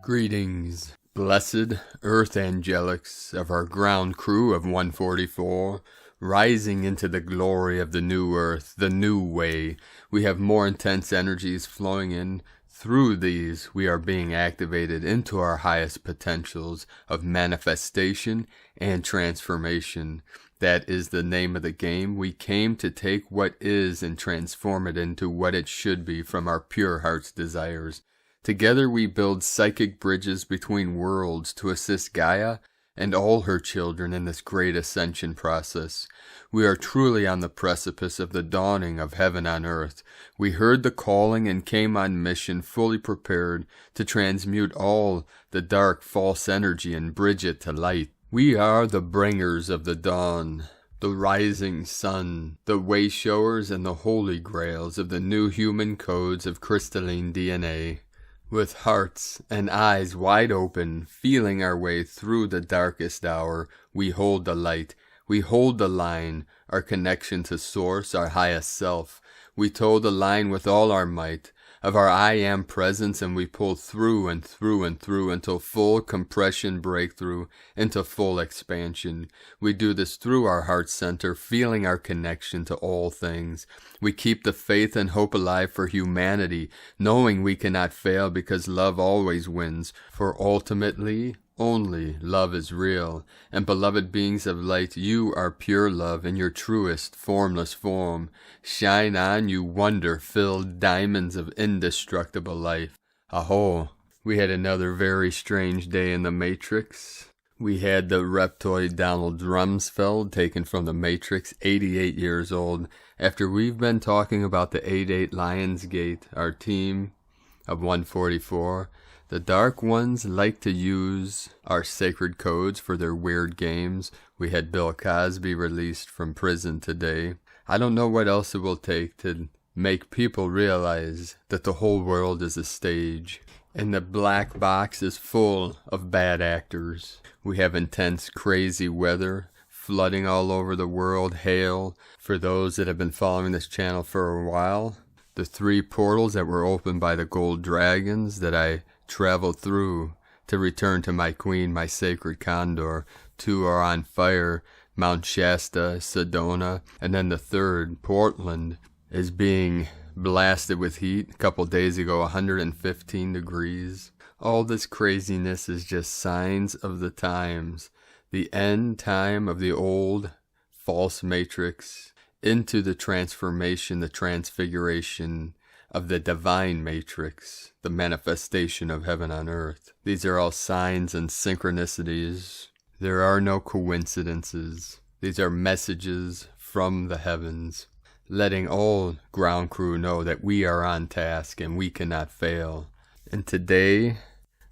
Greetings, blessed earth angelics of our ground crew of 144, rising into the glory of the new earth, the new way. We have more intense energies flowing in. Through these, we are being activated into our highest potentials of manifestation and transformation. That is the name of the game. We came to take what is and transform it into what it should be from our pure heart's desires. Together we build psychic bridges between worlds to assist Gaia and all her children in this great ascension process. We are truly on the precipice of the dawning of heaven on earth. We heard the calling and came on mission fully prepared to transmute all the dark false energy and bridge it to light. We are the bringers of the dawn, the rising sun, the Wayshowers and the holy grails of the new human codes of crystalline DNA. With hearts and eyes wide open, feeling our way through the darkest hour, we hold the light, we hold the line, our connection to Source, our highest self. We toe the line with all our might of our I Am presence, and we pull through and through and through until full compression breakthrough into full expansion. We do this through our heart center, feeling our connection to all things. We keep the faith and hope alive for humanity, knowing we cannot fail because love always wins, for ultimately only love is real. And beloved beings of light, you are pure love in your truest formless form. Shine on, you wonder-filled diamonds of indestructible life. Aho! We had another very strange day in the Matrix. We had the reptoid Donald Rumsfeld taken from the Matrix, 88 years old. After we've been talking about the 8-8 Lionsgate, our team of 144, the Dark Ones like to use our sacred codes for their weird games. We had Bill Cosby released from prison today. I don't know what else it will take to make people realize that the whole world is a stage. And the black box is full of bad actors. We have intense, crazy weather, flooding all over the world, hail. For those that have been following this channel for a while, the 3 portals that were opened by the gold dragons that I traveled through to return to my queen, my sacred Condor. 2 are on fire, Mount Shasta, Sedona, and then the 3rd, Portland, is being blasted with heat. A couple days ago, 115 degrees. All this craziness is just signs of the times, the end time of the old false matrix into the transformation, the transfiguration of the divine matrix, the manifestation of heaven on earth. These are all signs and synchronicities. There are no coincidences. These are messages from the heavens, letting all ground crew know that we are on task and we cannot fail. And today,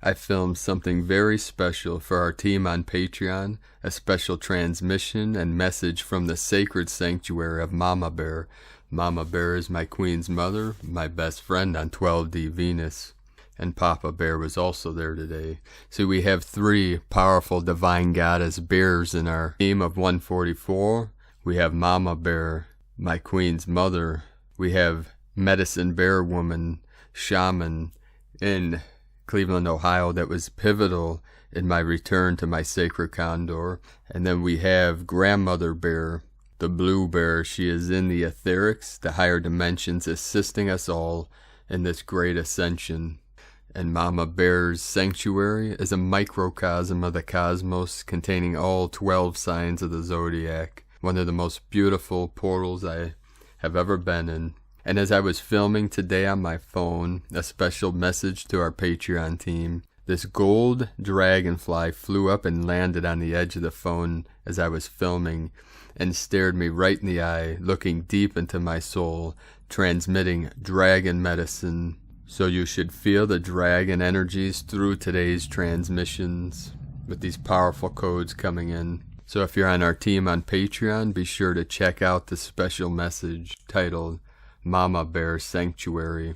I filmed something very special for our team on Patreon, a special transmission and message from the sacred sanctuary of Mama Bear. Mama Bear is my queen's mother, my best friend on 12D Venus, and Papa Bear was also there today. So we have 3 powerful divine goddess bears in our team of 144. We have Mama Bear, my queen's mother. We have Medicine Bear Woman, Shaman in Cleveland, Ohio, that was pivotal in my return to my sacred Condor. And then we have Grandmother Bear, the blue bear. She is in the etherics, the higher dimensions, assisting us all in this great ascension. And Mama Bear's sanctuary is a microcosm of the cosmos containing all 12 signs of the zodiac. One of the most beautiful portals I have ever been in. And as I was filming today on my phone, a special message to our Patreon team, this gold dragonfly flew up and landed on the edge of the phone as I was filming, and stared me right in the eye, looking deep into my soul, transmitting dragon medicine. So you should feel the dragon energies through today's transmissions with these powerful codes coming in. So if you're on our team on Patreon, be sure to check out the special message titled Mama Bear Sanctuary.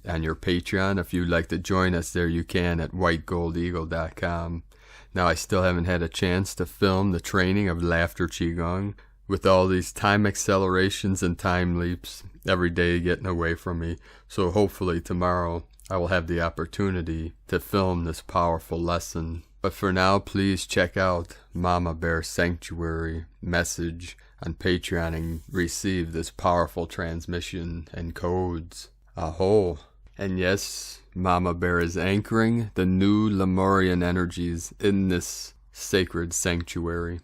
On your Patreon, if you'd like to join us there, you can at whitegoldeagle.com. Now, I still haven't had a chance to film the training of Laughter Qigong. With all these time accelerations and time leaps, every day getting away from me. So hopefully tomorrow I will have the opportunity to film this powerful lesson. But for now, please check out Mama Bear Sanctuary message on Patreon and receive this powerful transmission and codes. Aho. And yes, Mama Bear is anchoring the new Lemurian energies in this sacred sanctuary.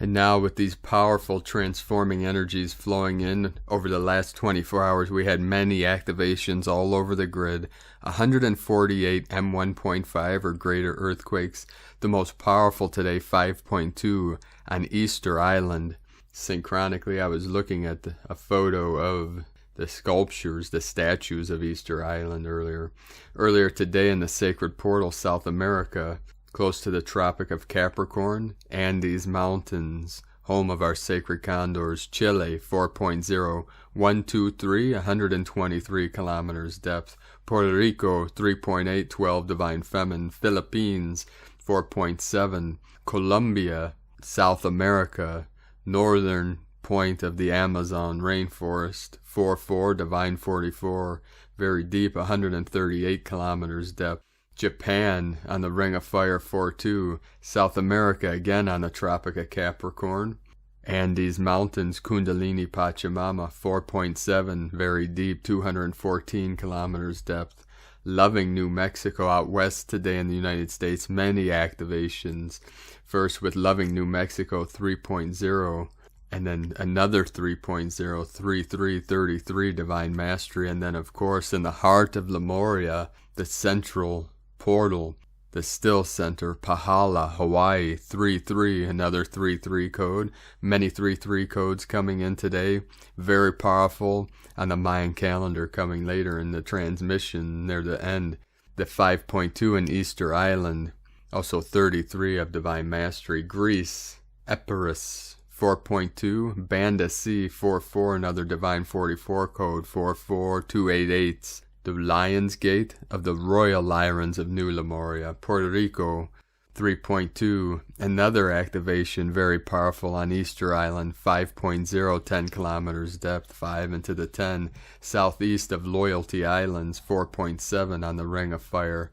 And now with these powerful transforming energies flowing in over the last 24 hours, we had many activations all over the grid. 148 M1.5 or greater earthquakes. The most powerful today, 5.2 on Easter Island. Synchronically, I was looking at a photo of the sculptures, the statues of Easter Island earlier. Earlier today in the Sacred Portal, South America, close to the Tropic of Capricorn, Andes Mountains, home of our sacred condors, Chile, 4.0, 123, 123 kilometers depth, Puerto Rico, 3.8, 12 divine feminine, Philippines, 4.7, Colombia, South America, northern point of the Amazon rainforest, 4.4, divine 44, very deep, 138 kilometers depth, Japan on the Ring of Fire 4.2, South America again on the Tropic of Capricorn, Andes Mountains, Kundalini Pachamama 4.7, very deep, 214 kilometers depth, Loving, New Mexico out west today in the United States, many activations, first with Loving, New Mexico 3.0, and then another 3.0, 3333 Divine Mastery, and then of course in the heart of Lemuria, the central portal, the still center, Pahala, Hawaii, 3-3, another 3-3 code. Many 3-3 codes coming in today. Very powerful on the Mayan calendar coming later in the transmission near the end. The 5.2 in Easter Island. Also 33 of Divine Mastery. Greece, Epirus, 4.2. Banda C, 4-4, another Divine 44 code, 44288. The Lion's Gate of the Royal Lyrans of New Lemuria, Puerto Rico, 3.2, another activation very powerful on Easter Island, 5.0, 10 kilometers depth, 5 into the 10, southeast of Loyalty Islands, 4.7 on the Ring of Fire,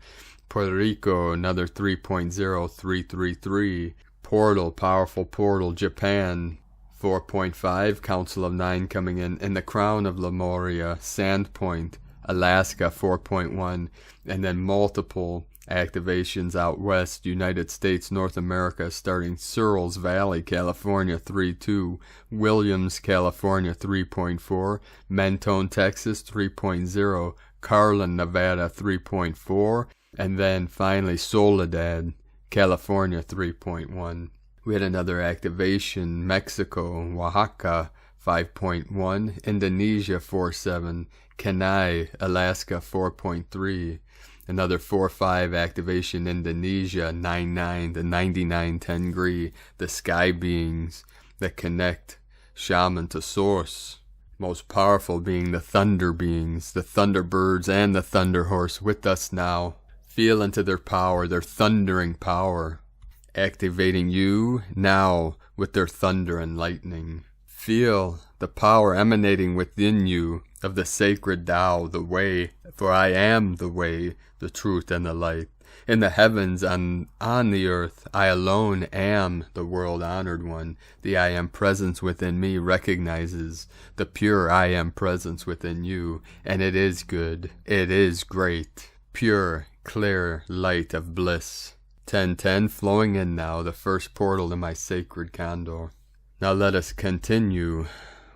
Puerto Rico, another 3.0, 333, portal, powerful portal, Japan, 4.5, Council of 9 coming in the crown of Lemuria, Sandpoint, Alaska 4.1, and then multiple activations out west, United States, North America, starting Searles Valley, California 3.2, Williams, California 3.4, Mentone, Texas 3.0, Carlin, Nevada 3.4, and then finally Soledad, California 3.1. We had another activation, Mexico, Oaxaca 5.1, Indonesia 4.7, Kenai, Alaska 4.3, another 4.5 activation, Indonesia 9.9, the 9910 degree, the sky beings that connect Shaman to Source, most powerful being the thunder beings, the thunderbirds and the thunder horse with us now. Feel into their power, their thundering power, activating you now with their thunder and lightning. Feel the power emanating within you of the sacred Tao, the way, for I am the way, the truth, and the light. In the heavens, on the earth, I alone am the world-honored one. The I am presence within me recognizes the pure I am presence within you, and it is good, it is great, pure, clear light of bliss. 10:10 flowing in now, the first portal in my sacred Condor. Now let us continue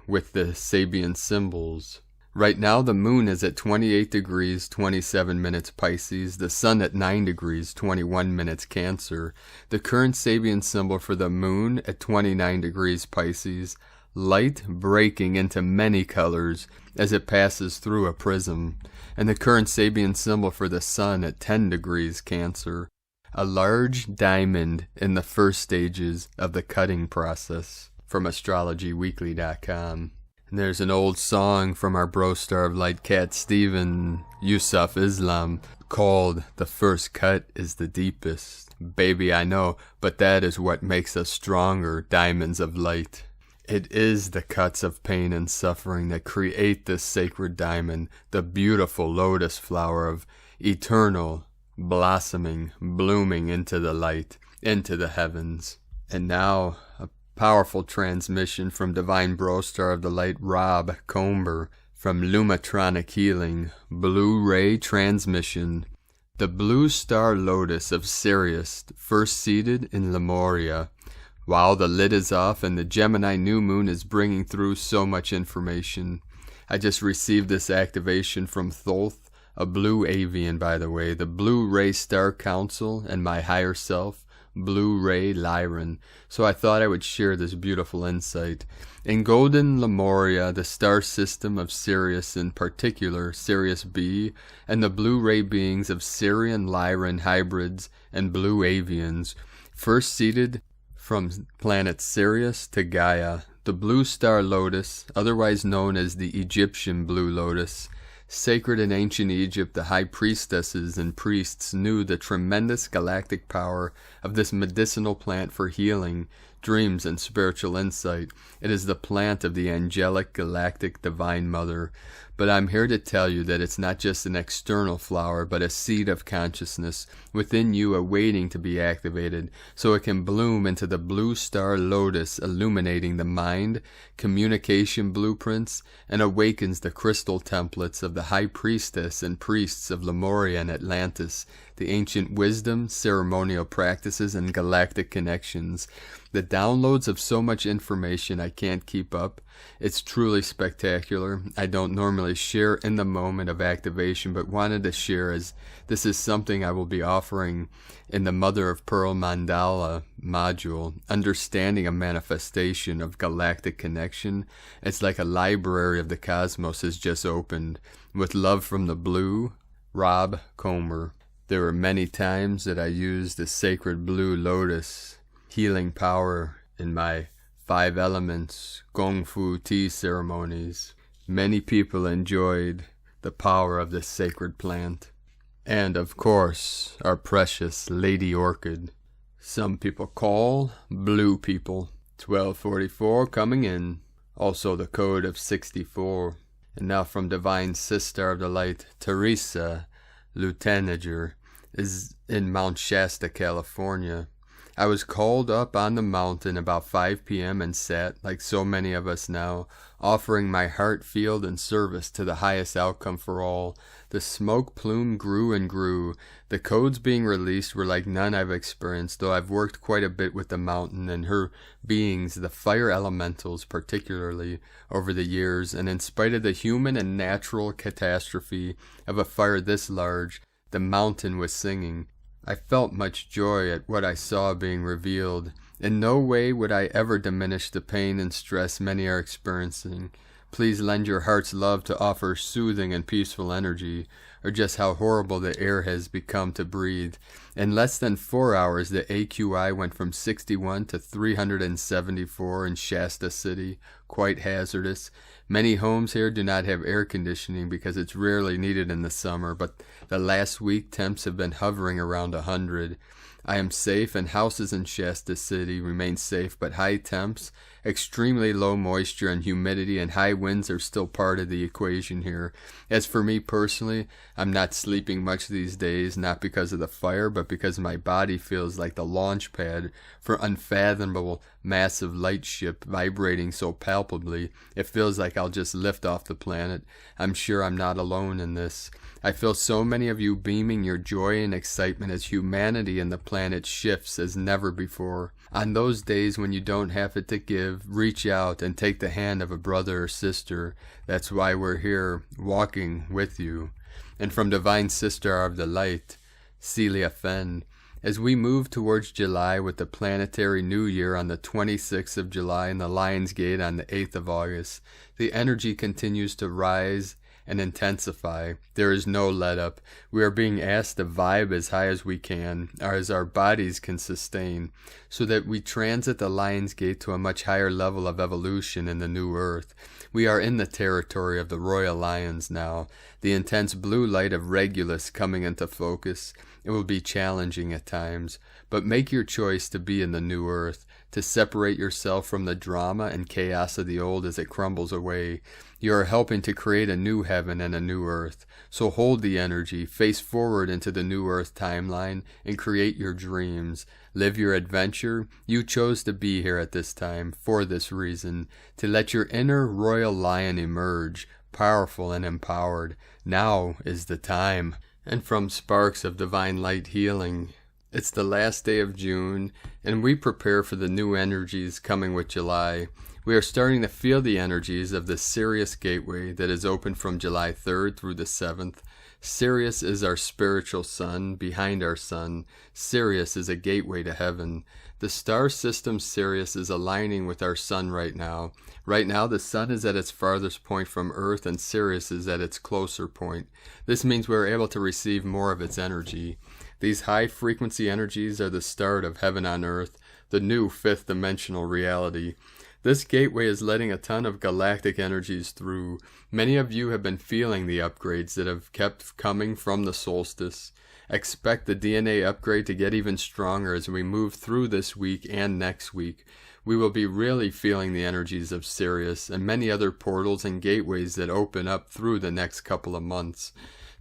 with the Sabian symbols. Right now the moon is at 28 degrees 27 minutes Pisces, the sun at 9 degrees 21 minutes Cancer. The current Sabian symbol for the moon at 29 degrees Pisces, light breaking into many colors as it passes through a prism. And the current Sabian symbol for the sun at 10 degrees Cancer, a large diamond in the first stages of the cutting process. From astrologyweekly.com. And there's an old song from our bro star of light, Cat Stephen Yusuf Islam, called "The First Cut is the Deepest." Baby, I know, but that is what makes us stronger, diamonds of light. It is the cuts of pain and suffering that create this sacred diamond, the beautiful lotus flower of eternal blossoming, blooming into the light, into the heavens. And now, a powerful transmission from Divine Brostar of the Light, Rob Comber, from Lumatronic Healing, Blu-ray transmission. The blue star Lotus of Sirius, first seated in Lemuria. Wow, the lid is off and the Gemini new moon is bringing through so much information. I just received this activation from Thoth, a blue avian by the way, the Blue Ray Star Council, and my higher self, Blue Ray Lyran, so I thought I would share this beautiful insight. In Golden Lemuria, the star system of Sirius, in particular Sirius B, and the Blue Ray beings of Sirian Lyran hybrids and Blue Avians, first seated from planet Sirius to Gaia, the Blue Star Lotus, otherwise known as the Egyptian Blue Lotus. Sacred in ancient Egypt, the high priestesses and priests knew the tremendous galactic power of this medicinal plant for healing, dreams, and spiritual insight. It is the plant of the angelic, galactic, divine mother. But I'm here to tell you that it's not just an external flower, but a seed of consciousness within you awaiting to be activated, so it can bloom into the blue star lotus, illuminating the mind, communication blueprints, and awakens the crystal templates of the high priestess and priests of Lemuria and Atlantis, the ancient wisdom, ceremonial practices, and galactic connections. The downloads of so much information I can't keep up. It's truly spectacular. I don't normally share in the moment of activation, but wanted to share as this is something I will be offering in the Mother of Pearl Mandala module, Understanding a Manifestation of Galactic Connection. It's like a library of the cosmos has just opened. With love from the blue, Rob Comer. There were many times that I used the sacred blue lotus healing power in my 5 elements Gong Fu tea ceremonies. Many people enjoyed the power of this sacred plant. And of course, our precious Lady Orchid. Some people call blue people. 1244 coming in. Also the code of 64. And now from Divine Sister of the Light, Teresa Luteniger, is in Mount Shasta, California. I was called up on the mountain about 5 p.m. and sat, like so many of us now, offering my heart field and service to the highest outcome for all. The smoke plume grew and grew. The codes being released were like none I've experienced, though I've worked quite a bit with the mountain and her beings, the fire elementals particularly, over the years, and in spite of the human and natural catastrophe of a fire this large, the mountain was singing. I felt much joy at what I saw being revealed. In no way would I ever diminish the pain and stress many are experiencing. Please lend your heart's love to offer soothing and peaceful energy, or just how horrible the air has become to breathe. In less than 4 hours, the AQI went from 61 to 374 in Shasta City, quite hazardous. Many homes here do not have air conditioning because it's rarely needed in the summer, but the last week temps have been hovering around 100. I am safe, and houses in Shasta City remain safe, but high temps, extremely low moisture and humidity, and high winds are still part of the equation here. As for me personally, I'm not sleeping much these days, not because of the fire, but because my body feels like the launch pad for unfathomable massive light ship vibrating so palpably. It feels like I'll just lift off the planet. I'm sure I'm not alone in this. I feel so many of you beaming your joy and excitement as humanity and the planet shifts as never before. On those days when you don't have it to give, reach out and take the hand of a brother or sister. That's why we're here, walking with you. And from Divine Sister of the Light, Celia Fenn, as we move towards July with the planetary New Year on the 26th of July and the Lion's Gate on the 8th of August, the energy continues to rise and intensify. There is no let up. We are being asked to vibe as high as we can, or as our bodies can sustain, so that we transit the Lion's Gate to a much higher level of evolution in the new earth. We are in the territory of the royal lions now. The intense blue light of Regulus coming into focus. It will be challenging at times, but make your choice to be in the new earth, to separate yourself from the drama and chaos of the old as it crumbles away. You are helping to create a new heaven and a new earth. So hold the energy, face forward into the new earth timeline, and create your dreams. Live your adventure. You chose to be here at this time, for this reason, to let your inner royal lion emerge, powerful and empowered. Now is the time. And from Sparks of Divine Light Healing, it's the last day of June, and we prepare for the new energies coming with July. We are starting to feel the energies of the Sirius gateway that is open from July 3rd through the 7th. Sirius is our spiritual sun, behind our sun. Sirius is a gateway to heaven. The star system Sirius is aligning with our sun right now. Right now, the sun is at its farthest point from Earth, and Sirius is at its closer point. This means we are able to receive more of its energy. These high-frequency energies are the start of heaven on Earth, the new fifth-dimensional reality. This gateway is letting a ton of galactic energies through. Many of you have been feeling the upgrades that have kept coming from the solstice. Expect the DNA upgrade to get even stronger as we move through this week and next week. We will be really feeling the energies of Sirius and many other portals and gateways that open up through the next couple of months.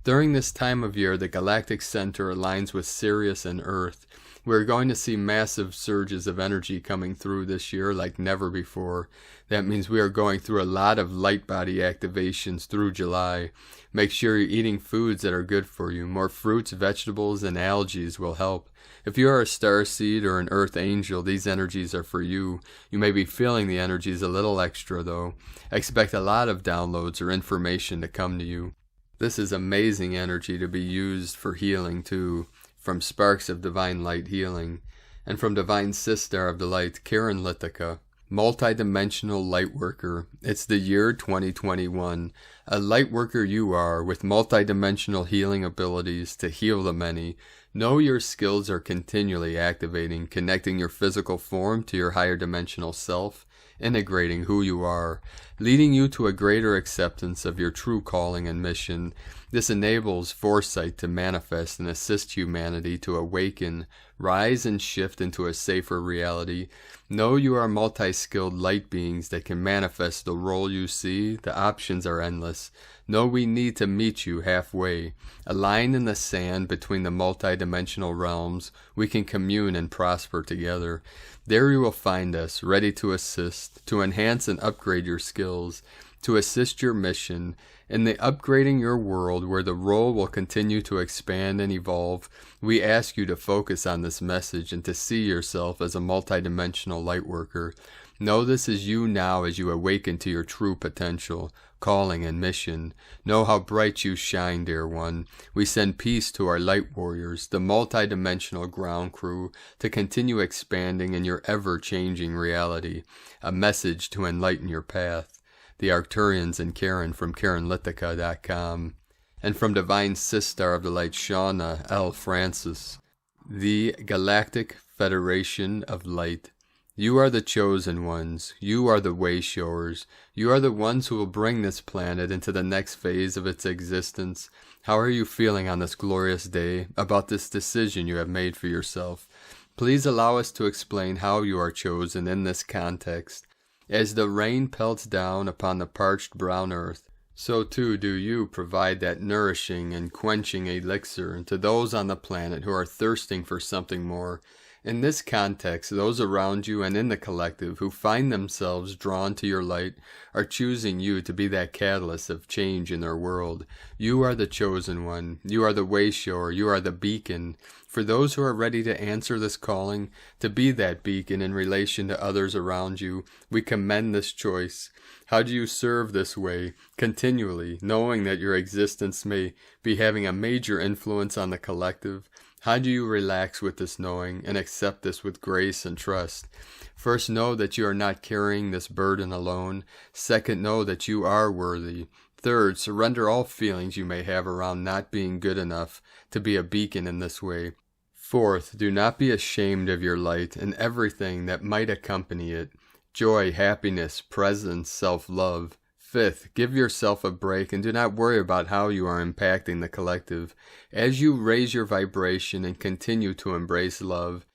During this time of year, the galactic center aligns with Sirius and Earth. We're going to see massive surges of energy coming through this year like never before. That means we are going through a lot of light body activations through July. Make sure you're eating foods that are good for you. More fruits, vegetables, and algae will help. If you are a starseed or an earth angel, these energies are for you. You may be feeling the energies a little extra though. Expect a lot of downloads or information to come to you. This is amazing energy to be used for healing too, from Sparks of Divine Light Healing, and from Divine Sister of the Light, Karen Lithica, multi-dimensional light worker. It's the year 2021. A light worker you are, with multi-dimensional healing abilities to heal the many. Know your skills are continually activating, connecting your physical form to your higher dimensional self, integrating who you are, leading you to a greater acceptance of your true calling and mission. This enables foresight to manifest and assist humanity to awaken, rise and shift into a safer reality. Know you are multi-skilled light beings that can manifest the role you see. The options are endless. Know we need to meet you halfway. A line in the sand between the multi-dimensional realms. We can commune and prosper together. There you will find us, ready to assist, to enhance and upgrade your skills, to assist your mission, in the upgrading your world where the role will continue to expand and evolve. We ask you to focus on this message and to see yourself as a multidimensional light worker. Know this is you now as you awaken to your true potential, calling and mission. Know how bright you shine, dear one. We send peace to our light warriors, the multidimensional ground crew, to continue expanding in your ever-changing reality. A message to enlighten your path. The Arcturians and Karen from KarenLithica.com. And from Divine Sister of the Light, Shauna L. Francis. The Galactic Federation of Light. You are the chosen ones. You are the Wayshowers. You are the ones who will bring this planet into the next phase of its existence. How are you feeling on this glorious day about this decision you have made for yourself? Please allow us to explain how you are chosen in this context. As the rain pelts down upon the parched brown earth, so too do you provide that nourishing and quenching elixir to those on the planet who are thirsting for something more. In this context, those around you and in the collective who find themselves drawn to your light are choosing you to be that catalyst of change in their world. You are the chosen one. You are the wayshower. You are the beacon. For those who are ready to answer this calling, to be that beacon in relation to others around you, we commend this choice. How do you serve this way, continually, knowing that your existence may be having a major influence on the collective? How do you relax with this knowing and accept this with grace and trust? First, know that you are not carrying this burden alone. Second, know that you are worthy. Third, surrender all feelings you may have around not being good enough to be a beacon in this way. Fourth, do not be ashamed of your light and everything that might accompany it. Joy, happiness, presence, self-love. Fifth, give yourself a break and do not worry about how you are impacting the collective. As you raise your vibration and continue to embrace love,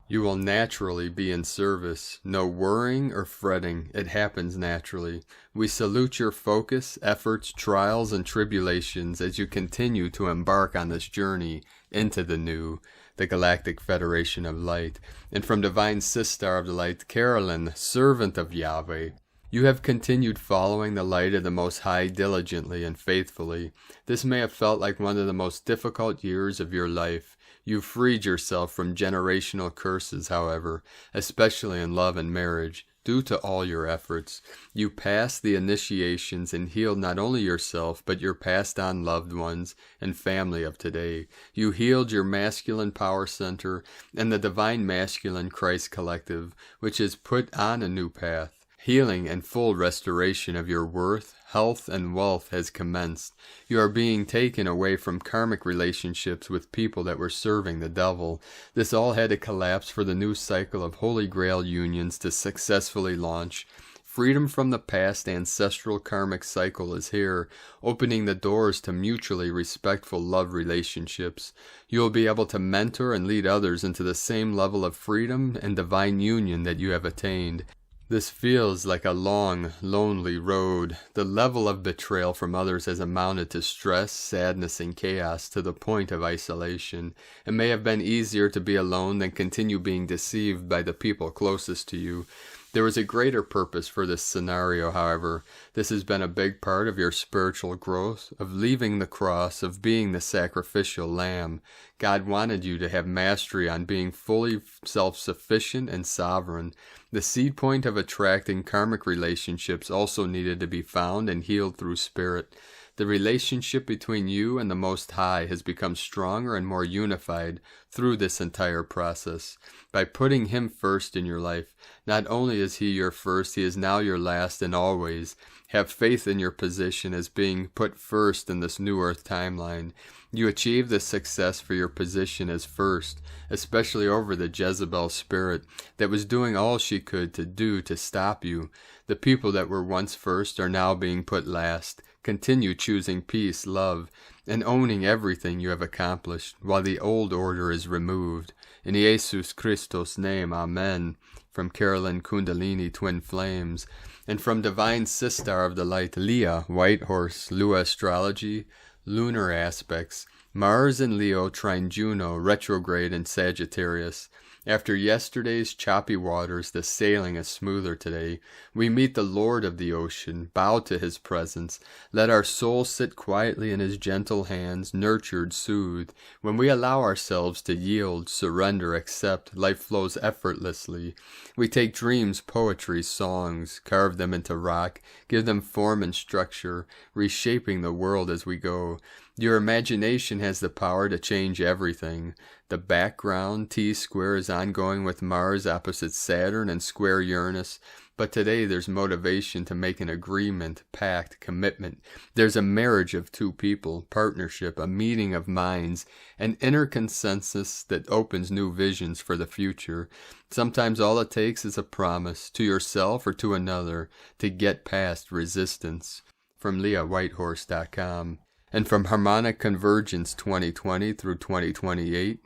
you will naturally be in service. No worrying or fretting. It happens naturally. We salute your focus, efforts, trials, and tribulations as you continue to embark on this journey into the new, the Galactic Federation of Light. And from Divine Sister of the Light, Carolyn, servant of Yahweh, you have continued following the light of the Most High diligently and faithfully. This may have felt like one of the most difficult years of your life. You freed yourself from generational curses, however, especially in love and marriage, due to all your efforts. You passed the initiations and healed not only yourself, but your passed-on loved ones and family of today. You healed your masculine power center and the Divine Masculine Christ Collective, which is put on a new path. Healing and full restoration of your worth, health, and wealth has commenced. You are being taken away from karmic relationships with people that were serving the devil. This all had to collapse for the new cycle of Holy Grail unions to successfully launch. Freedom from the past ancestral karmic cycle is here, opening the doors to mutually respectful love relationships. You will be able to mentor and lead others into the same level of freedom and divine union that you have attained. This feels like a long, lonely road. The level of betrayal from others has amounted to stress, sadness, and chaos to the point of isolation. It may have been easier to be alone than continue being deceived by the people closest to you. There is a greater purpose for this scenario, however. This has been a big part of your spiritual growth, of leaving the cross, of being the sacrificial lamb. God wanted you to have mastery on being fully self-sufficient and sovereign. The seed point of attracting karmic relationships also needed to be found and healed through spirit. The relationship between you and the Most High has become stronger and more unified through this entire process. By putting Him first in your life, not only is He your first, He is now your last and always. Have faith in your position as being put first in this new earth timeline. You achieve this success for your position as first, especially over the Jezebel spirit that was doing all she could to stop you. The people that were once first are now being put last. Continue choosing peace, love, and owning everything you have accomplished, while the old order is removed. In Jesus Christos' name, Amen. From Carolyn Kundalini, Twin Flames. And from Divine Sister of the Light, Leah, White Horse, Lua Astrology, Lunar Aspects, Mars and Leo trine Juno, retrograde in Sagittarius. After yesterday's choppy waters, the sailing is smoother today. We meet the Lord of the ocean, bow to His presence. Let our soul sit quietly in His gentle hands, nurtured, soothed. When we allow ourselves to yield, surrender, accept, life flows effortlessly. We take dreams, poetry, songs, carve them into rock, give them form and structure, reshaping the world as we go. Your imagination has the power to change everything. The background T-square is ongoing with Mars opposite Saturn and square Uranus, but today there's motivation to make an agreement, pact, commitment. There's a marriage of two people, partnership, a meeting of minds, an inner consensus that opens new visions for the future. Sometimes all it takes is a promise, to yourself or to another, to get past resistance. From LeahWhitehorse.com. And from Harmonic Convergence 2020 through 2028,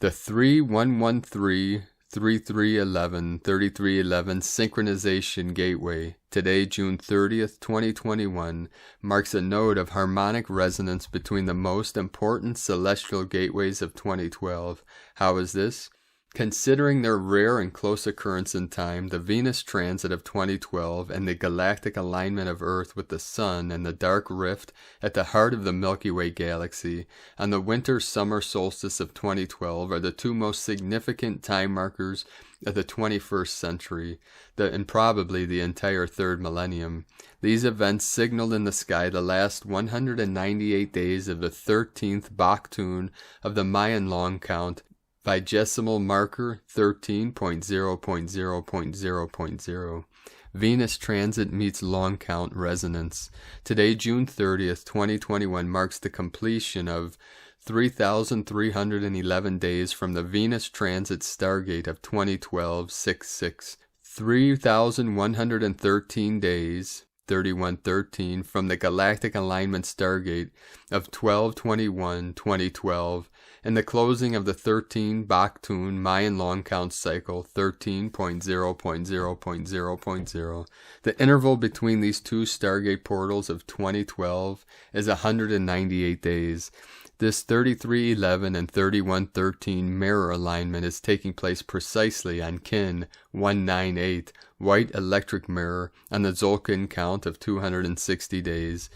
the 3113 3311 3311 Synchronization Gateway, today June 30th, 2021, marks a node of harmonic resonance between the most important celestial gateways of 2012. How is this? Considering their rare and close occurrence in time, the Venus transit of 2012 and the galactic alignment of Earth with the Sun and the dark rift at the heart of the Milky Way galaxy on the winter-summer solstice of 2012 are the two most significant time markers of the 21st century, and probably the entire third millennium. These events signaled in the sky the last 198 days of the 13th Baktun of the Mayan long count, vigesimal marker 13.0.0.0.0. Venus transit meets long count resonance. Today, June 30th, 2021, marks the completion of 3,311 days from the Venus transit stargate of 2012-66. 3,113 days, 3113, from the Galactic alignment stargate of 12/21/2012, and the closing of the 13 Baktun Mayan long count cycle 13.0.0.0.0. The interval between these two stargate portals of 2012 is 198 days. This 3311 and 3113 mirror alignment is taking place precisely on Kin 198, white electric mirror, on the Tzolk'in count of 260 days.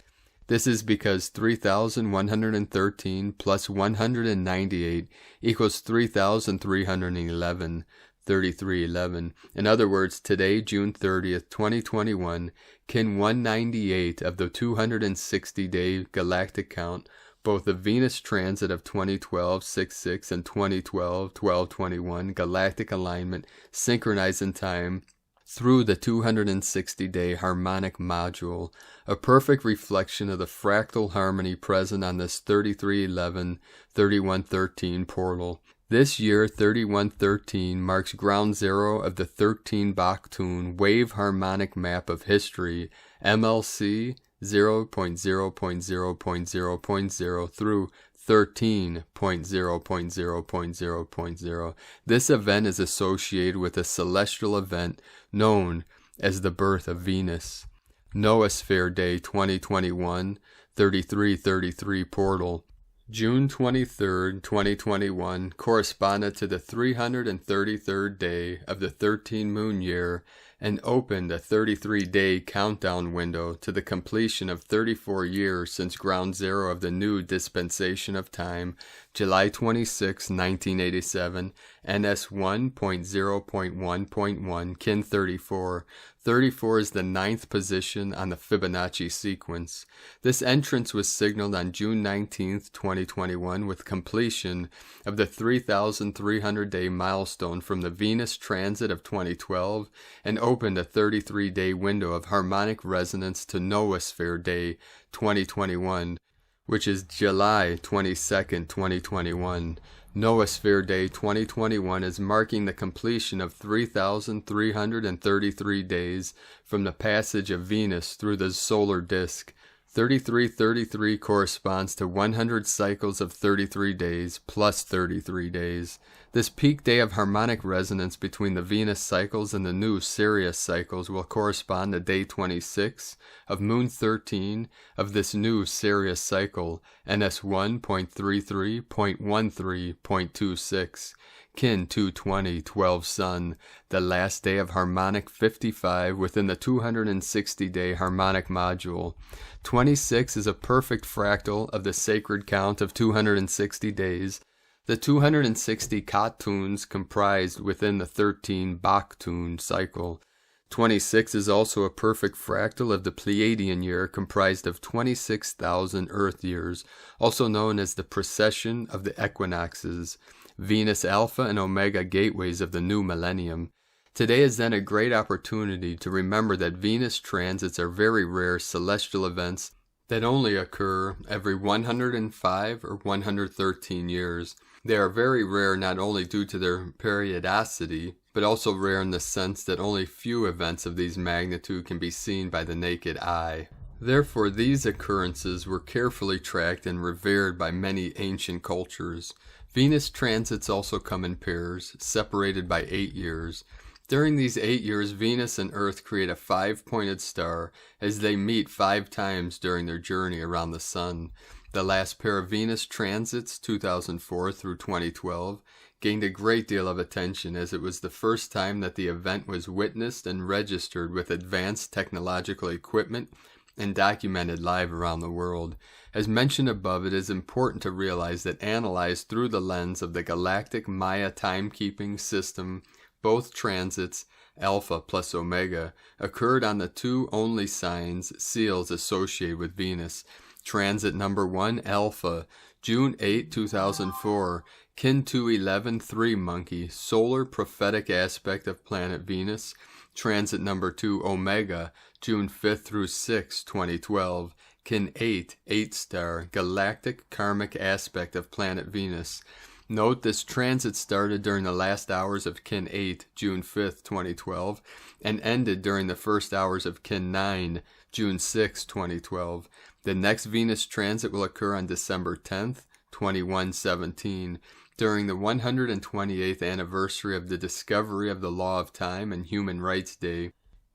This is because 3,113 plus 198 equals 3,311, 3311. In other words, today, June 30th, 2021, Kin 198 of the 260-day galactic count, both the Venus transit of 2012-66 and 2012-12-21 galactic alignment synchronized in time through the 260-day harmonic module, a perfect reflection of the fractal harmony present on this 3311-3113 portal. This year, 3113 marks ground zero of the 13 Baktun wave harmonic map of history, MLC 0.0.0.0.0 through 13.0.0.0.0.0. This event is associated with a celestial event known as the birth of Venus. Noosphere Day 2021, 3333 portal. June 23rd, 2021, corresponded to the 333rd day of the 13 moon year and opened a 33-day countdown window to the completion of 34 years since ground zero of the new dispensation of time, July 26, 1987, NS 1.0.1.1, Kin 34. 34 is the 9th position on the Fibonacci sequence. This entrance was signaled on June 19, 2021, with completion of the 3,300-day milestone from the Venus transit of 2012 and opened a 33-day window of harmonic resonance to Noosphere Day 2021, which is July 22, 2021. Noosphere Day 2021 is marking the completion of 3,333 days from the passage of Venus through the solar disk. 3333 corresponds to 100 cycles of 33 days plus 33 days. This peak day of harmonic resonance between the Venus cycles and the new Sirius cycles will correspond to day 26 of moon 13 of this new Sirius cycle, NS 1.33.13.26. Kin 220, 12 Sun, the last day of harmonic 55 within the 260-day harmonic module. 26 is a perfect fractal of the sacred count of 260 days. The 260 Katuns comprised within the 13 Baktun cycle. 26 is also a perfect fractal of the Pleiadian year comprised of 26,000 Earth years, also known as the precession of the equinoxes, Venus Alpha and Omega gateways of the new millennium. Today is then a great opportunity to remember that Venus transits are very rare celestial events that only occur every 105 or 113 years. They are very rare not only due to their periodicity, but also rare in the sense that only few events of these magnitude can be seen by the naked eye. Therefore, these occurrences were carefully tracked and revered by many ancient cultures. Venus transits also come in pairs, separated by 8 years. During these 8 years, Venus and Earth create a 5-pointed star as they meet 5 times during their journey around the Sun. The last pair of Venus transits, 2004 through 2012, gained a great deal of attention as it was the first time that the event was witnessed and registered with advanced technological equipment and documented live around the world. As mentioned above, it is important to realize that analyzed through the lens of the galactic Maya timekeeping system, both transits, Alpha plus Omega, occurred on the 2 only signs, seals associated with Venus. Transit number 1, Alpha, June 8, 2004, Kin 211, 3 Monkey, solar prophetic aspect of planet Venus. transit number 2 Omega, June 5th through 6th, 2012. Kin 8, 8-star, galactic karmic aspect of planet Venus. Note this transit started during the last hours of Kin 8, June 5th, 2012, and ended during the first hours of Kin 9, June 6, 2012. The next Venus transit will occur on December 10th, 2117, during the 128th anniversary of the discovery of the Law of Time and Human Rights Day.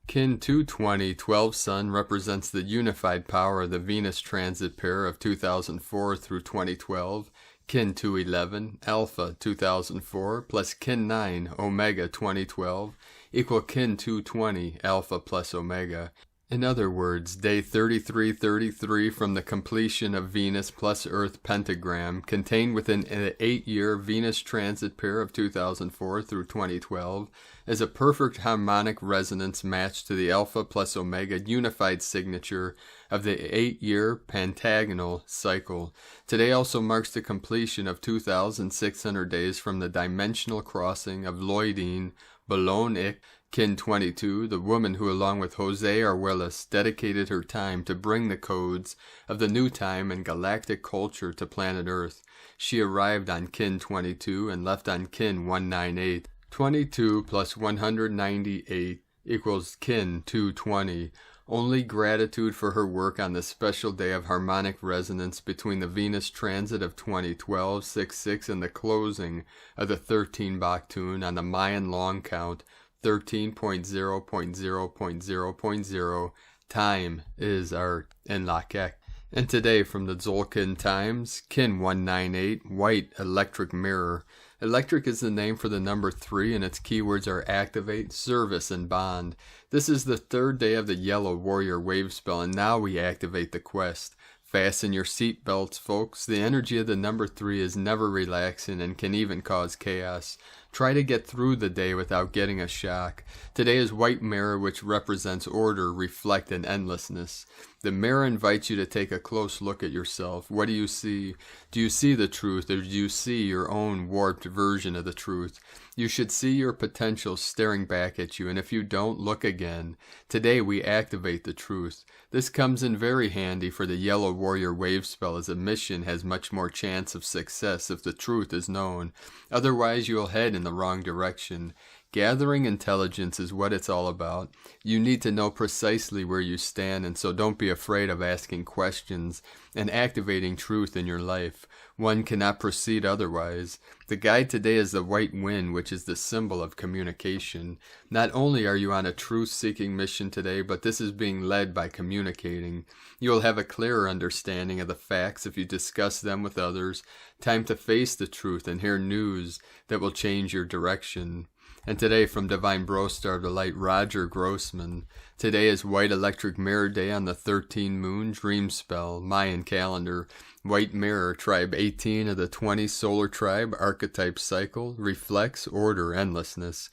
Kin 220, 12 Sun, represents the unified power of the Venus transit pair of 2004 through 2012. Kin 211, Alpha 2004, plus Kin 9, Omega 2012, equal Kin 220, Alpha plus Omega. In other words, day 3333 from the completion of Venus plus Earth pentagram, contained within the 8-year Venus transit pair of 2004 through 2012, is a perfect harmonic resonance match to the Alpha plus Omega unified signature of the 8-year pentagonal cycle. Today also marks the completion of 2,600 days from the dimensional crossing of Loidine, Bologna, Kin 22, the woman who along with Jose Arguelles dedicated her time to bring the codes of the new time and galactic culture to planet Earth. She arrived on Kin 22 and left on Kin 198. 22 plus 198 equals Kin 220. Only gratitude for her work on the special day of harmonic resonance between the Venus transit of 2012-66 and the closing of the 13 Baktun on the Mayan long count 13.0.0.0.0. Time is art in Lakek. And today from the Tzolk'in Times, Kin 198, white electric mirror. Electric is the name for the number 3 and its keywords are activate, service, and bond. This is the 3rd day of the yellow warrior wave spell and now we activate the quest. Fasten your seat belts, folks. The energy of the number 3 is never relaxing and can even cause chaos. Try to get through the day without getting a shock. Today is white mirror, which represents order, reflect, and endlessness. The mirror invites you to take a close look at yourself. What do you see? Do you see the truth, or do you see your own warped version of the truth? You should see your potential staring back at you, and if you don't, look again. Today we activate the truth. This comes in very handy for the Yellow Warrior Wave spell, as a mission has much more chance of success if the truth is known. Otherwise you'll head in the wrong direction. Gathering intelligence is what it's all about. You need to know precisely where you stand, and so don't be afraid of asking questions and activating truth in your life. One cannot proceed otherwise. The guide today is the white wind, which is the symbol of communication. Not only are you on a truth-seeking mission today, but this is being led by communicating. You will have a clearer understanding of the facts if you discuss them with others. Time to face the truth and hear news that will change your direction. And today from Divine Bro-Star of the Light, Roger Grossman. Today is White Electric Mirror Day on the 13 Moon Dream Spell, Mayan calendar. White Mirror, Tribe 18 of the 20 Solar Tribe Archetype Cycle, reflects order, endlessness.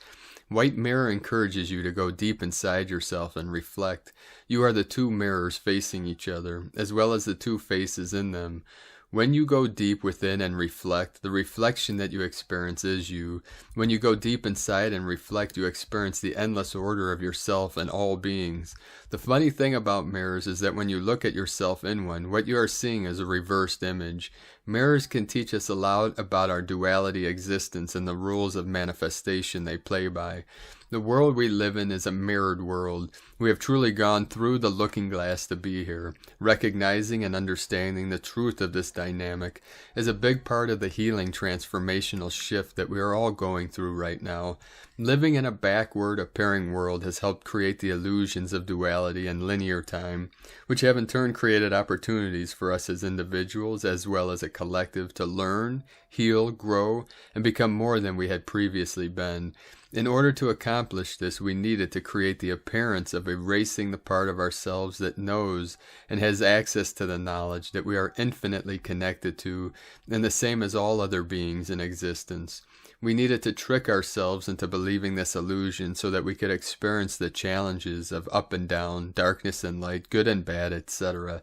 White Mirror encourages you to go deep inside yourself and reflect. You are the two mirrors facing each other, as well as the two faces in them. When you go deep within and reflect, the reflection that you experience is you. When you go deep inside and reflect, you experience the endless order of yourself and all beings. The funny thing about mirrors is that when you look at yourself in one, what you are seeing is a reversed image. Mirrors can teach us a lot about our duality existence and the rules of manifestation they play by. The world we live in is a mirrored world. We have truly gone through the looking glass to be here. Recognizing and understanding the truth of this dynamic is a big part of the healing transformational shift that we are all going through right now. Living in a backward appearing world has helped create the illusions of duality and linear time, which have in turn created opportunities for us as individuals as well as a collective to learn, heal, grow, and become more than we had previously been. In order to accomplish this, we needed to create the appearance of erasing the part of ourselves that knows and has access to the knowledge that we are infinitely connected to, and the same as all other beings in existence. We needed to trick ourselves into believing this illusion so that we could experience the challenges of up and down, darkness and light, good and bad, etc.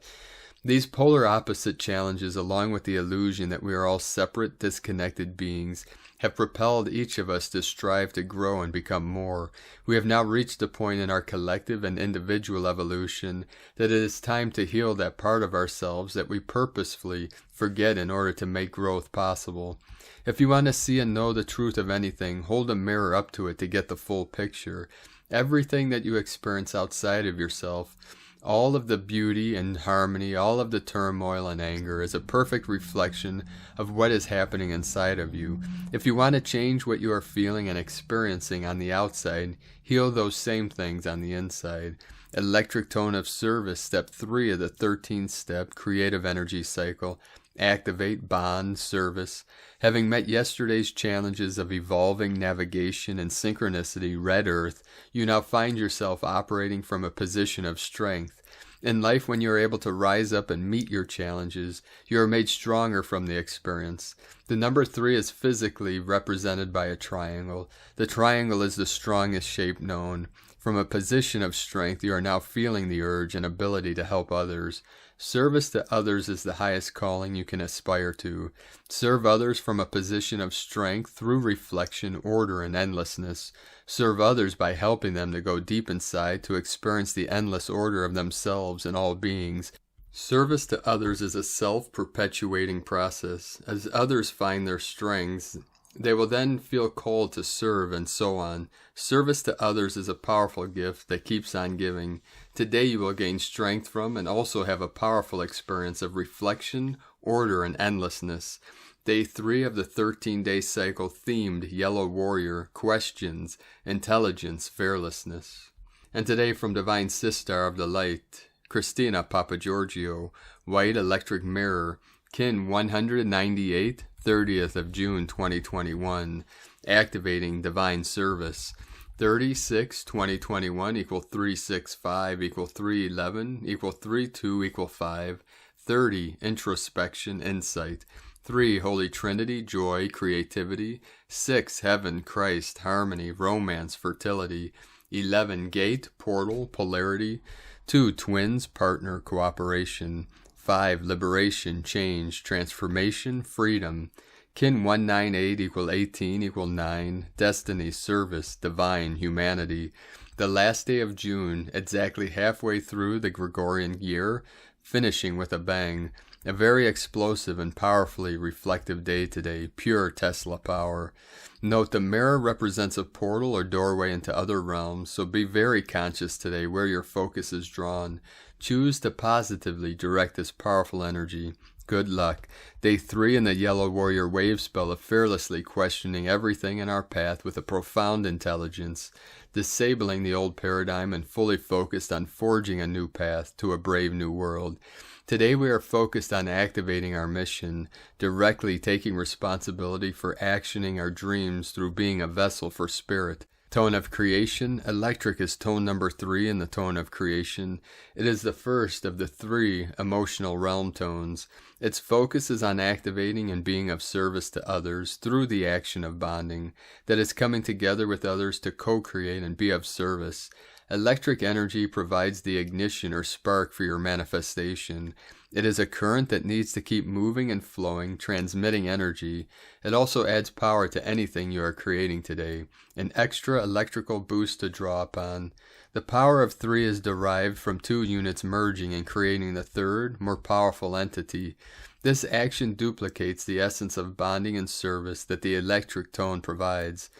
These polar opposite challenges, along with the illusion that we are all separate, disconnected beings, have propelled each of us to strive to grow and become more. We have now reached a point in our collective and individual evolution that it is time to heal that part of ourselves that we purposefully forget in order to make growth possible. If you want to see and know the truth of anything, hold a mirror up to it to get the full picture. Everything that you experience outside of yourself, all of the beauty and harmony, all of the turmoil and anger, is a perfect reflection of what is happening inside of you. If you want to change what you are feeling and experiencing on the outside, heal those same things on the inside. Electric tone of service, step 3 of the 13th step, creative energy cycle. Activate, bond, service. Having met yesterday's challenges of evolving, navigation, and synchronicity, red earth, you now find yourself operating from a position of strength. In life, when you are able to rise up and meet your challenges, you are made stronger from the experience. The number 3 is physically represented by a triangle. The triangle is the strongest shape known. From a position of strength, you are now feeling the urge and ability to help others. Service to others is the highest calling you can aspire to. Serve others from a position of strength through reflection, order, and endlessness. Serve others by helping them to go deep inside to experience the endless order of themselves and all beings. Service to others is a self-perpetuating process. As others find their strengths, they will then feel called to serve, and so on. Service to others is a powerful gift that keeps on giving. Today you will gain strength from and also have a powerful experience of reflection, order, and endlessness. Day 3 of the 13-day cycle themed Yellow Warrior, questions, intelligence, fearlessness. And today from Divine Sister of the Light, Christina Papagiorgio, White Electric Mirror, Kin 198, 30th of June 2021, activating Divine Service. 36-2021 equal 365 equal 311 equal 32 equal 5. 30 introspection insight. 3 Holy Trinity joy creativity. 6 heaven Christ harmony romance fertility. 11 gate portal polarity. 2 twins partner cooperation. 5 liberation change transformation freedom. Kin 198 equal 18 equal 9, destiny, service, divine, humanity. The last day of June, exactly halfway through the Gregorian year, finishing with a bang. A very explosive and powerfully reflective day today, pure Tesla power. Note the mirror represents a portal or doorway into other realms, so be very conscious today where your focus is drawn. Choose to positively direct this powerful energy. Good luck. Day 3 in the Yellow Warrior wave spell of fearlessly questioning everything in our path with a profound intelligence, disabling the old paradigm and fully focused on forging a new path to a brave new world. Today we are focused on activating our mission, directly taking responsibility for actioning our dreams through being a vessel for spirit. Tone of creation. Electric is tone number 3 in the tone of creation. It is the first of the 3 emotional realm tones. Its focus is on activating and being of service to others through the action of bonding, that is coming together with others to co-create and be of service. Electric energy provides the ignition or spark for your manifestation. It is a current that needs to keep moving and flowing, transmitting energy. It also adds power to anything you are creating today, an extra electrical boost to draw upon. The power of 3 is derived from 2 units merging and creating the third, more powerful entity. This action duplicates the essence of bonding and service that the electric tone provides.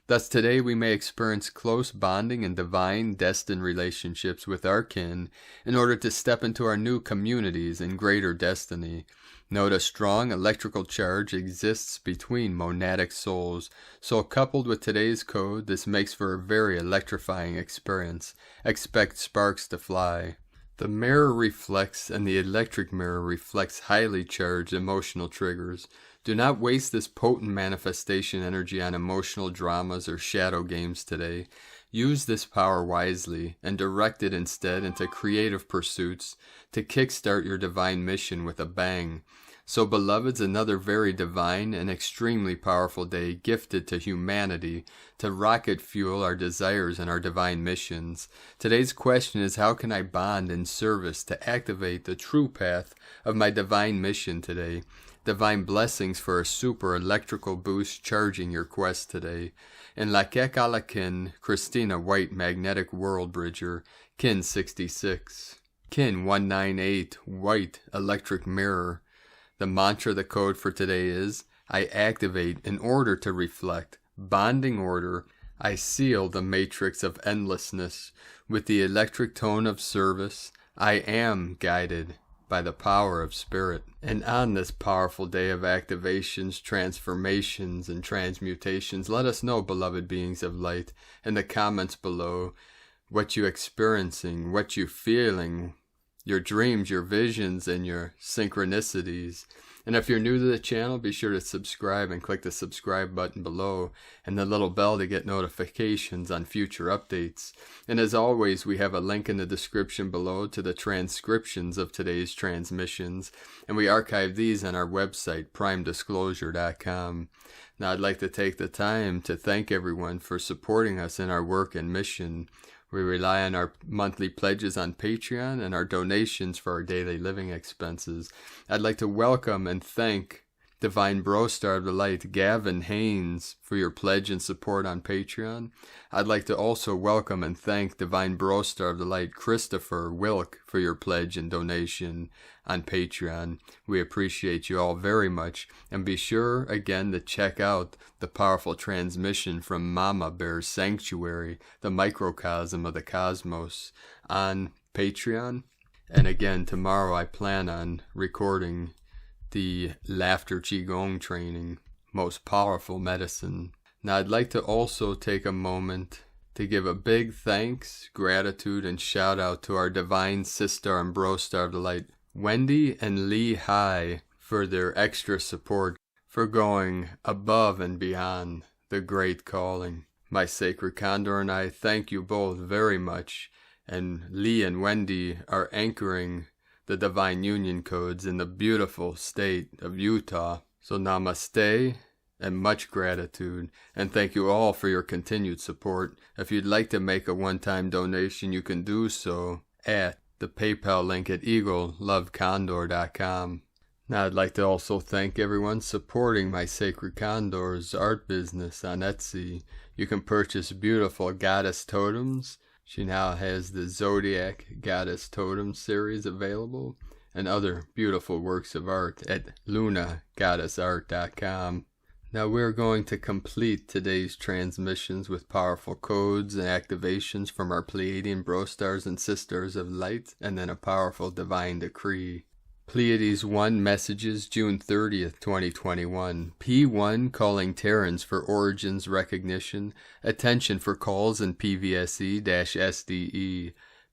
Thus today we may experience close bonding and divine destined relationships with our kin in order to step into our new communities and greater destiny. Note a strong electrical charge exists between monadic souls, so coupled with today's code, this makes for a very electrifying experience. Expect sparks to fly. The mirror reflects and the electric mirror reflects highly charged emotional triggers. Do not waste this potent manifestation energy on emotional dramas or shadow games today. Use this power wisely and direct it instead into creative pursuits to kickstart your divine mission with a bang. So, beloveds, another very divine and extremely powerful day gifted to humanity to rocket fuel our desires and our divine missions. Today's question is, how can I bond in service to activate the true path of my divine mission today? Divine blessings for a super electrical boost charging your quest today. And Lakek Alakin, Christina White Magnetic World Bridger, Kin 66. Kin 198, White Electric Mirror. The mantra, the code for today is, I activate in order to reflect, bonding order, I seal the matrix of endlessness with the electric tone of service. I am guided by the power of spirit. And on this powerful day of activations, transformations, and transmutations, let us know, beloved beings of light, in the comments below, what you experiencing, what you feeling, your dreams, your visions, and your synchronicities. And if you're new to the channel, be sure to subscribe and click the subscribe button below and the little bell to get notifications on future updates. And as always, we have a link in the description below to the transcriptions of today's transmissions, and we archive these on our website, primedisclosure.com. Now, I'd like to take the time to thank everyone for supporting us in our work and mission. We rely on our monthly pledges on Patreon and our donations for our daily living expenses. I'd like to welcome and thank Divine Bro Star of the Light, Gavin Haynes, for your pledge and support on Patreon. I'd like to also welcome and thank Divine Bro Star of the Light, Christopher Wilk, for your pledge and donation on Patreon. We appreciate you all very much. And be sure, again, to check out the powerful transmission from Mama Bear's Sanctuary, the microcosm of the cosmos, on Patreon. And again, tomorrow I plan on recording the Laughter Qigong training, most powerful medicine. Now, I'd like to also take a moment to give a big thanks, gratitude, and shout out to our divine sister and bro star of the light, Wendy and Lee High, for their extra support, for going above and beyond the great calling. My sacred Condor and I thank you both very much, and Lee and Wendy are anchoring the Divine Union Codes in the beautiful state of Utah. So namaste and much gratitude, and thank you all for your continued support. If you'd like to make a one-time donation, you can do so at the PayPal link at eaglelovecondor.com. Now, I'd like to also thank everyone supporting my Sacred Condor's art business on Etsy. You can purchase beautiful goddess totems. She now has the Zodiac Goddess Totem series available, and other beautiful works of art at lunagoddessart.com. Now, we're going to complete today's transmissions with powerful codes and activations from our Pleiadian bro stars and sisters of light, and then a powerful divine decree. Pleiades 1 messages, June 30th, 2021. P1 calling Terrans for origins recognition. Attention for calls in PVSE-SDE.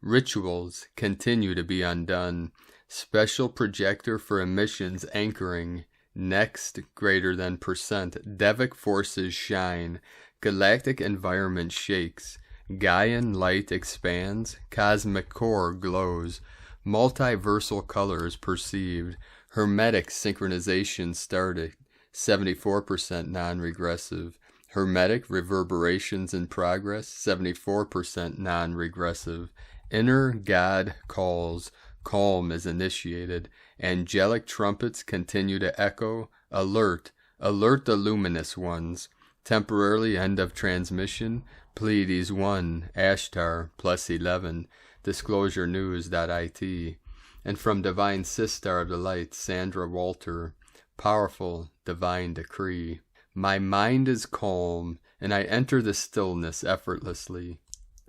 Rituals continue to be undone. Special projector for emissions anchoring. Next greater than %. Devic forces shine. Galactic environment shakes. Gaian light expands. Cosmic core glows. Multiversal colors perceived. Hermetic synchronization started. 74% non-regressive. Hermetic reverberations in progress. 74% non-regressive. Inner God calls. Calm is initiated. Angelic trumpets continue to echo. Alert. Alert the luminous ones. Temporarily end of transmission. Pleiades 1. Ashtar. +11. DisclosureNews.it. And from Divine Sister of the Light, Sandra Walter, powerful divine decree. My mind is calm, and I enter the stillness effortlessly.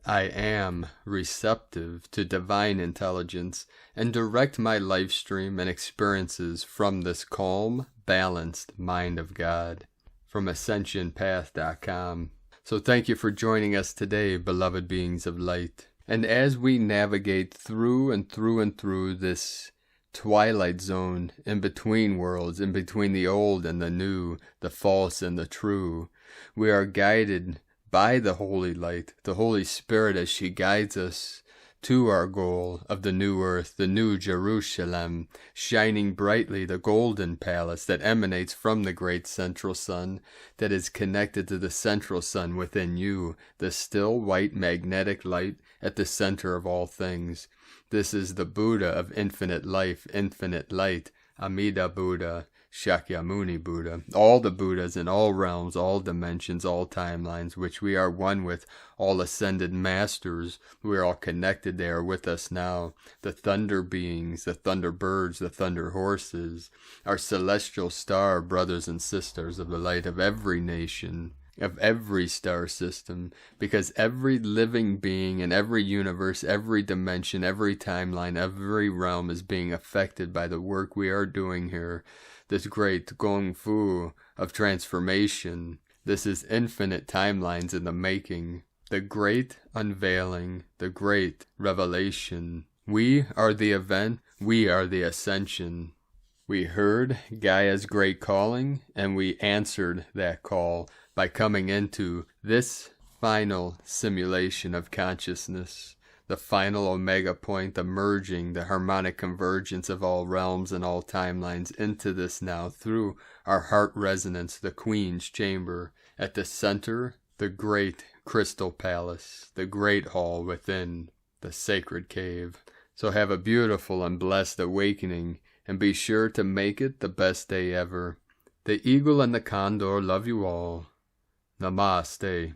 I am receptive to divine intelligence, and direct my life stream and experiences from this calm, balanced mind of God. From AscensionPath.com. So thank you for joining us today, beloved beings of light. And as we navigate through and through this twilight zone, in between worlds, in between the old and the new, the false and the true, we are guided by the Holy Light, the Holy Spirit, as she guides us to our goal of the new earth, the new Jerusalem, shining brightly the golden palace that emanates from the great central sun, that is connected to the central sun within you, the still white magnetic light at the center of all things. This is the Buddha of infinite life, infinite light, Amida Buddha, Shakyamuni Buddha, all the Buddhas in all realms, all dimensions, all timelines, which we are one with, all ascended masters. We are all connected. They are with us now. The thunder beings, the thunder birds, the thunder horses, our celestial star brothers and sisters of the light of every nation, of every star system, because every living being in every universe, every dimension, every timeline, every realm is being affected by the work we are doing here. This great Gong Fu of transformation. This is infinite timelines in the making. The great unveiling, the great revelation. We are the event, we are the ascension. We heard Gaia's great calling, and we answered that call by coming into this final simulation of consciousness. The final omega point, the merging, the harmonic convergence of all realms and all timelines into this now through our heart resonance, the Queen's chamber. At the center, the great crystal palace, the great hall within, the sacred cave. So have a beautiful and blessed awakening, and be sure to make it the best day ever. The eagle and the condor love you all. Namaste.